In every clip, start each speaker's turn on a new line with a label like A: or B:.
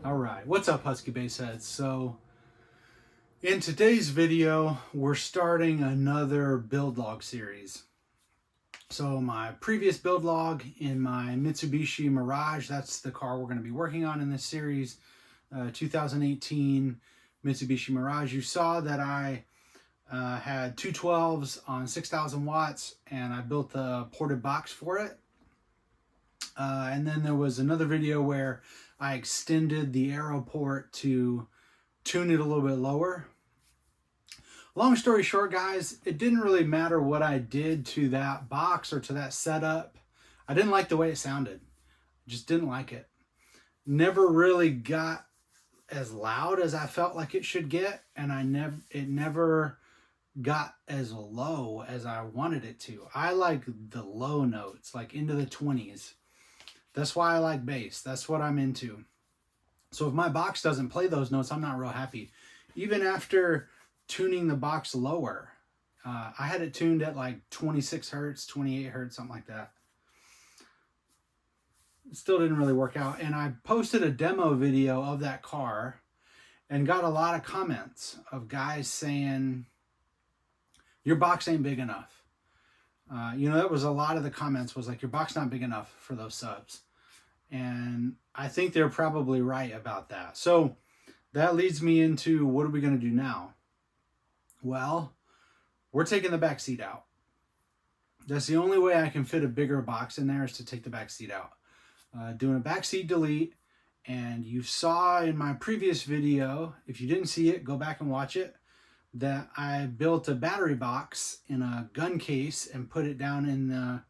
A: All right, what's up, Husky Bassheads? So in today's video, we're starting another build log series. So my previous build log in my Mitsubishi Mirage, that's the car we're going to be working on in this series, 2018 Mitsubishi Mirage. You saw that I had two 12s on 6,000 watts, and I built the ported box for it. And then there was another video where I extended the aero port to tune it a little bit lower. Long story short, guys, it didn't really matter what I did to that box or to that setup. I didn't like the way it sounded. Just didn't like it. Never really got as loud as I felt like it should get, and it never got as low as I wanted it to. I like the low notes, like into the 20s. That's why I like bass. That's what I'm into. So if my box doesn't play those notes, I'm not real happy. Even after tuning the box lower, I had it tuned at like 26 hertz, 28 hertz, something like that. It still didn't really work out. And I posted a demo video of that car and got a lot of comments of guys saying, your box ain't big enough. That was a lot of the comments was like, your box not big enough for those subs. And I think they're probably right about that. So that leads me into, what are we going to do now? Well, we're taking the back seat out. That's the only way I can fit a bigger box in there, is to take the back seat out. Doing a back seat delete. And you saw in my previous video, if you didn't see it, go back and watch it, that I built a battery box in a gun case and put it down in the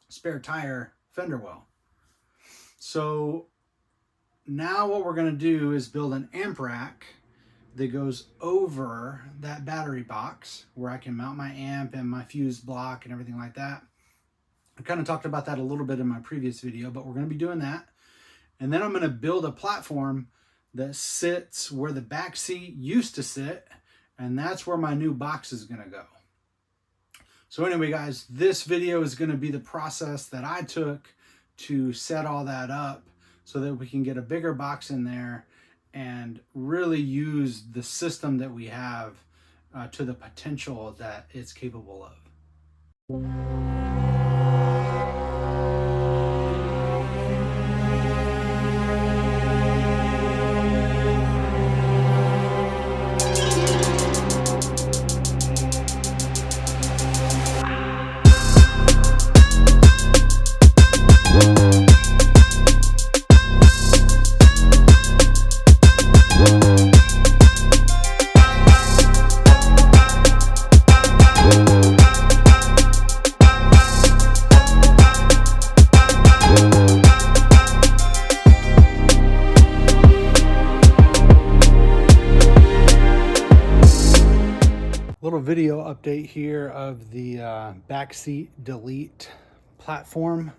A: spare tire fender well. So now what we're going to do is build an amp rack that goes over that battery box, where I can mount my amp and my fuse block and everything like that. I kind of talked about that a little bit in my previous video, but we're going to be doing that. And then I'm going to build a platform that sits where the back seat used to sit, and that's where my new box is going to go. So anyway, guys, this video is going to be the process that I took to set all that up so that we can get a bigger box in there and really use the system that we have to the potential that it's capable of. Video update here of the backseat delete platform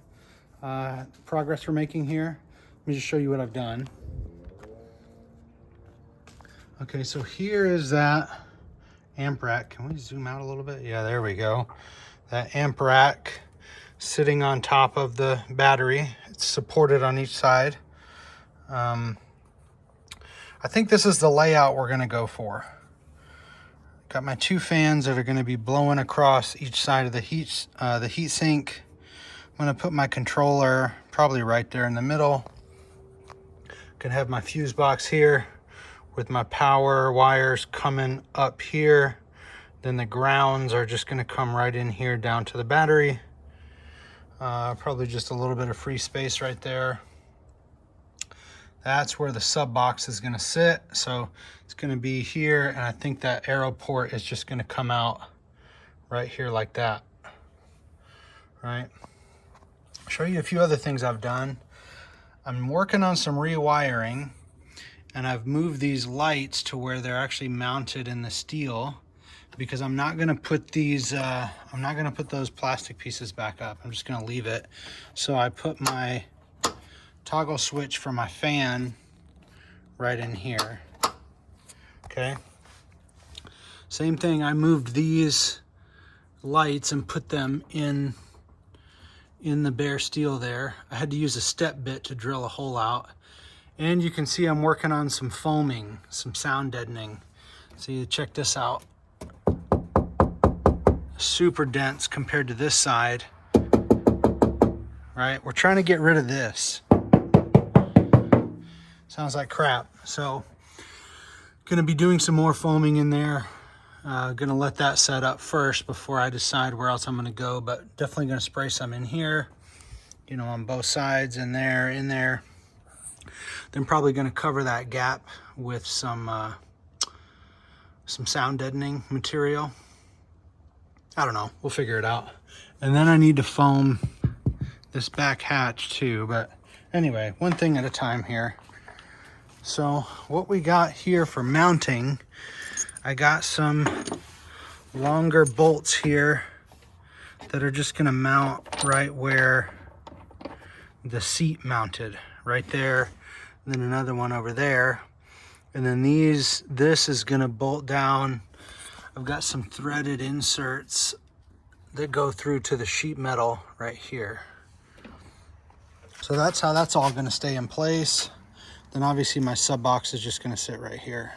A: progress we're making here. Let me just show you what I've done. Okay, so here is that amp rack. Can we zoom out a little bit? Yeah, there we go. That amp rack sitting on top of the battery. It's supported on each side. I think this is the layout we're going to go for. Got my two fans that are going to be blowing across each side of the heat sink. I'm going to put my controller probably right there in the middle. Gonna have my fuse box here with my power wires coming up here. Then the grounds are just going to come right in here down to the battery. Probably just a little bit of free space right there. That's where the sub box is going to sit. So it's going to be here, and I think that aero port is just going to come out right here like that. Right. I'll show you a few other things I've done. I'm working on some rewiring, and I've moved these lights to where they're actually mounted in the steel, because I'm not going to put these I'm not going to put those plastic pieces back up. I'm just going to leave it. So I put my toggle switch for my fan right in here. Okay, same thing, I moved these lights and put them in the bare steel there. I had to use a step bit to drill a hole out, And you can see I'm working on some foaming, some sound deadening. So you check this out. Super dense compared to this side. Right? We're trying to get rid of this. Sounds like crap. So gonna be doing some more foaming in there. Gonna let that set up first before I decide where else I'm gonna go, but definitely gonna spray some in here, you know, on both sides, in there. Then probably gonna cover that gap with some sound deadening material. I don't know, we'll figure it out. And then I need to foam this back hatch too, but anyway, one thing at a time here. So what we got here for mounting, I got some longer bolts here that are just gonna mount right where the seat mounted, right there. And then another one over there. And then this is gonna bolt down. I've got some threaded inserts that go through to the sheet metal right here. So that's how that's all gonna stay in place. Then obviously my sub box is just gonna sit right here.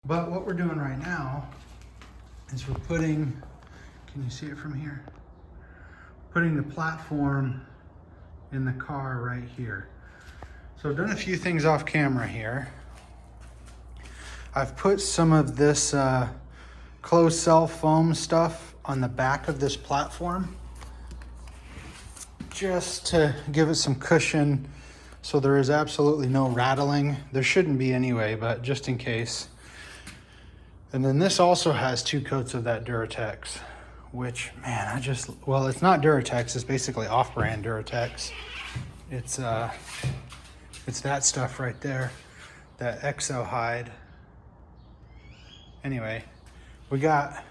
A: But what we're doing right now is we're putting, can you see it from here? Putting the platform in the car right here. So I've done a few things off camera here. I've put some of this closed cell foam stuff on the back of this platform just to give it some cushion so there is absolutely no rattling. There shouldn't be anyway, but just in case. And then this also has 2 coats of that Duratex, which, man, well, it's not Duratex, it's basically off-brand Duratex. It's that stuff right there, that Exo hide. Anyway, we got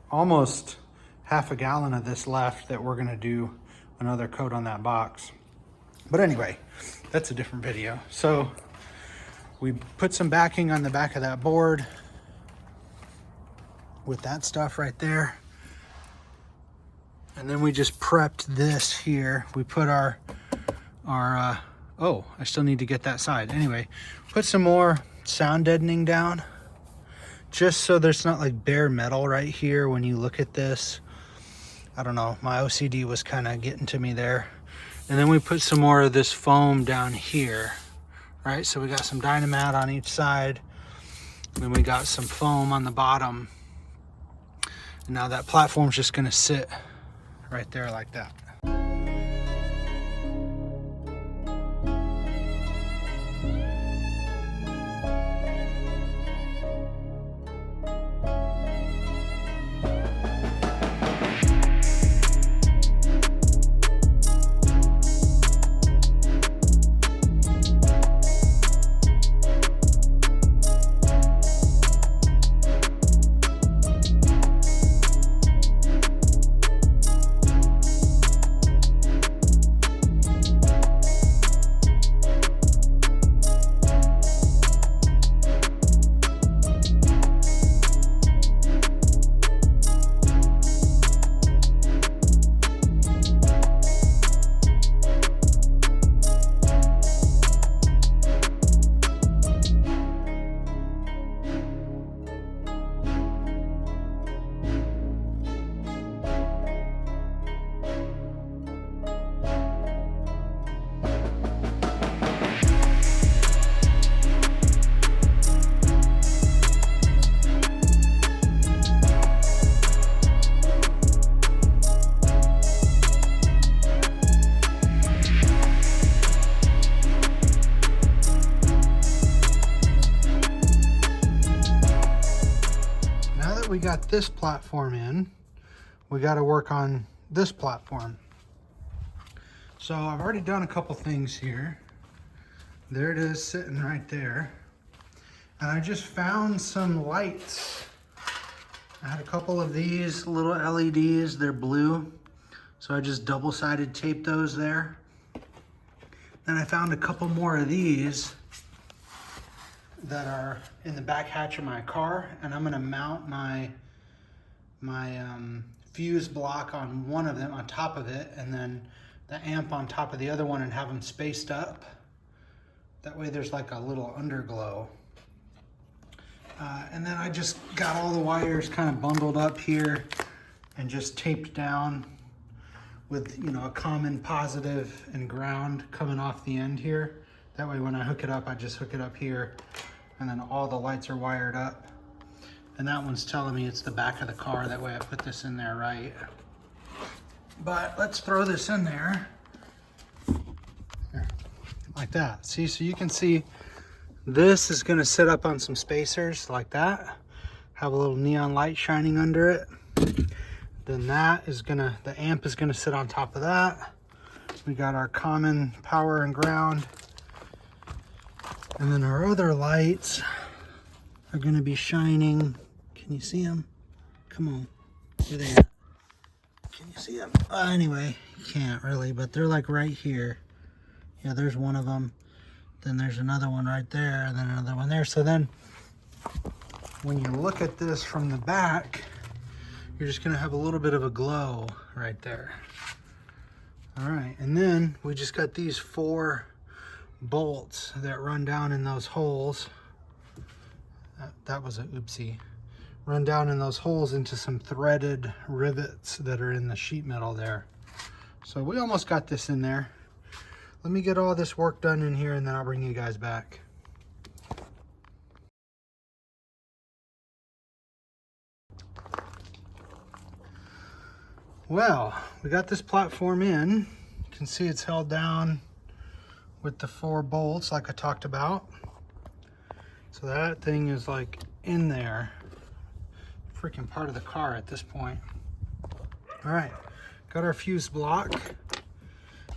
A: almost half a gallon of this left that we're gonna do another coat on that box. But anyway, that's a different video. So we put some backing on the back of that board with that stuff right there. And then we just prepped this here. We put our oh, I still need to get that side. Anyway, put some more sound deadening down, just so there's not like bare metal right here when you look at this. I don't know, my OCD was kind of getting to me there. And then we put some more of this foam down here, right? So we got some Dynamat on each side, and then we got some foam on the bottom. And now that platform's just gonna sit right there like that. We got this platform in, we got to work on this platform. So I've already done a couple things here. There it is sitting right there. And I just found some lights. I had a couple of these little LEDs, they're blue. So I just double-sided taped those there. Then I found a couple more of these that are in the back hatch of my car, and I'm gonna mount my fuse block on one of them, on top of it, and then the amp on top of the other one, and have them spaced up. That way there's like a little underglow. And then I just got all the wires kind of bundled up here and just taped down with, you know, a common positive and ground coming off the end here. That way when I hook it up, I just hook it up here, and then all the lights are wired up. And that one's telling me it's the back of the car. That way I put this in there right. But let's throw this in there. There, like that. See, so you can see this is gonna sit up on some spacers like that. Have a little neon light shining under it. Then that is gonna, the amp is gonna sit on top of that. We got our common power and ground. And then our other lights are gonna be shining. Can you see them? Come on, where they at? Can you see them? Anyway, you can't really, but they're like right here. Yeah, there's one of them. Then there's another one right there, and then another one there. So then when you look at this from the back, you're just gonna have a little bit of a glow right there. All right, and then we just got these 4 bolts that run down in those holes. That was a oopsie. Run down in those holes into some threaded rivets that are in the sheet metal there. So we almost got this in there. Let me get all this work done in here, and then I'll bring you guys back. Well, we got this platform in. You can see it's held down with the 4 bolts like I talked about. So that thing is like in there. Freaking part of the car at this point. All right, got our fuse block.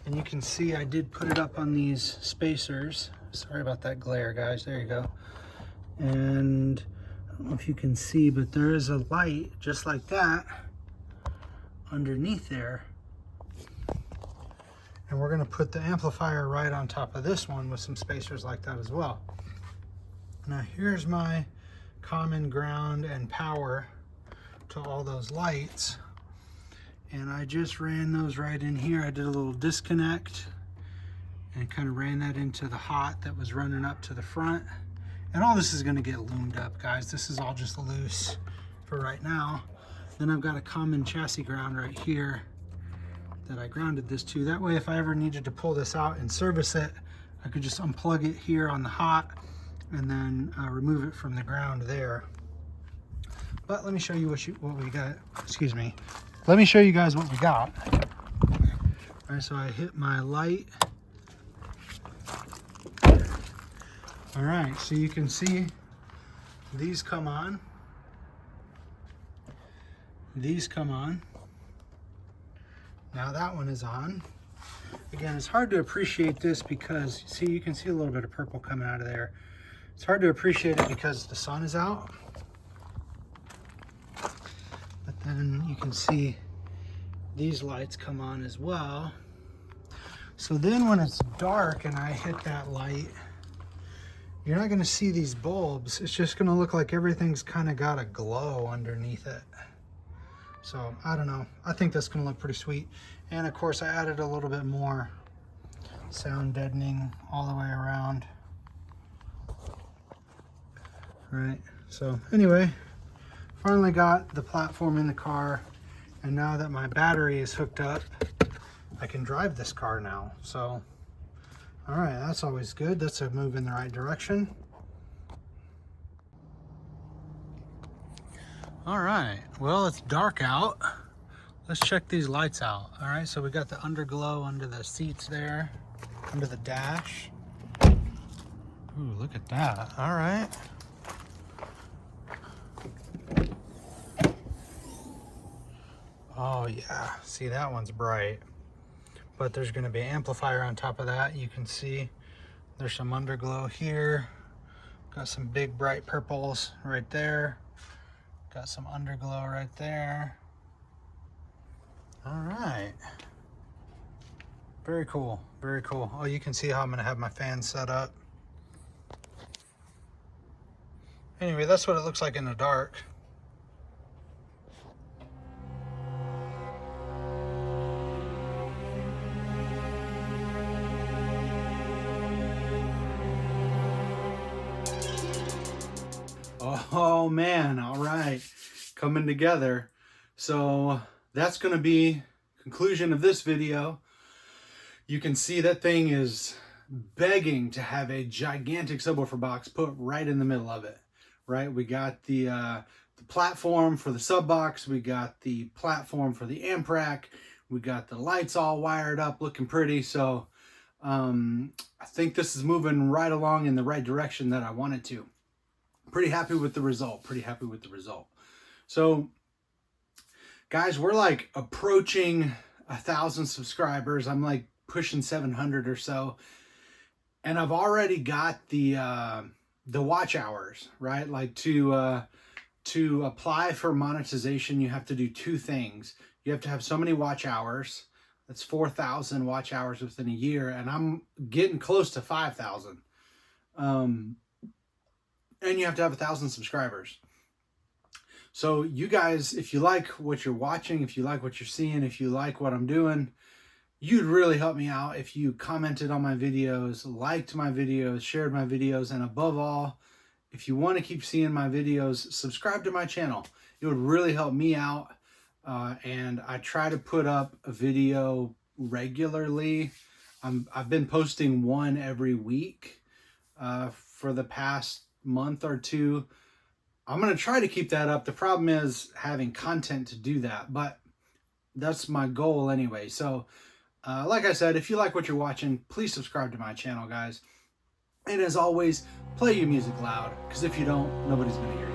A: And you can see I did put it up on these spacers. Sorry about that glare, guys. There you go. And I don't know if you can see, but there is a light just like that underneath there. And we're gonna put the amplifier right on top of this one with some spacers like that as well. Now here's my common ground and power to all those lights. And I just ran those right in here. I did a little disconnect and kind of ran that into the hot that was running up to the front. And all this is gonna get loomed up, guys. This is all just loose for right now. Then I've got a common chassis ground right here that I grounded this to. That way, if I ever needed to pull this out and service it, I could just unplug it here on the hot and then remove it from the ground there. But let me show you what we got. Excuse me. Let me show you guys what we got. All right, so I hit my light. All right, so you can see these come on. These come on. Now that one is on. Again, it's hard to appreciate this because, see, you can see a little bit of purple coming out of there. It's hard to appreciate it because the sun is out. But then you can see these lights come on as well. So then when it's dark and I hit that light, you're not gonna see these bulbs. It's just gonna look like everything's kind of got a glow underneath it. So I don't know. I think that's gonna look pretty sweet. And of course I added a little bit more sound deadening all the way around. All right, so anyway, finally got the platform in the car, and now that my battery is hooked up, I can drive this car now. So, all right, that's always good. That's a move in the right direction. All right, well, it's dark out. Let's check these lights out. All right, so we got the underglow under the seats there, under the dash. Ooh, look at that. All right. Oh yeah, see, that one's bright. But there's gonna be an amplifier on top of that. You can see there's some underglow here. Got some big bright purples right there. Got some underglow right there. All right. Very cool, very cool. Oh, you can see how I'm gonna have my fan set up. Anyway, that's what it looks like in the dark. Oh man, all right. Coming together. So that's going to be conclusion of this video. You can see that thing is begging to have a gigantic subwoofer box put right in the middle of it, right? We got the platform for the sub box. We got the platform for the amp rack. We got the lights all wired up, looking pretty. So I think this is moving right along in the right direction that I wanted to. Pretty happy with the result. Pretty happy with the result. So guys, we're like approaching 1,000 subscribers. I'm like pushing 700 or so. And I've already got the watch hours, right? Like to apply for monetization, you have to do two things. You have to have so many watch hours. That's 4,000 watch hours within a year. And I'm getting close to 5,000. And you have to have 1,000 subscribers. So you guys, if you like what you're watching, if you like what you're seeing, if you like what I'm doing, you'd really help me out if you commented on my videos, liked my videos, shared my videos, and above all, if you want to keep seeing my videos, subscribe to my channel. It would really help me out. And I try to put up a video regularly. I've been posting one every week for the past month or two. I'm going to try to keep that up. The problem is having content to do that, but that's my goal anyway. So like I said, if you like what you're watching, please subscribe to my channel, guys. And as always, play your music loud, because if you don't, nobody's going to hear you.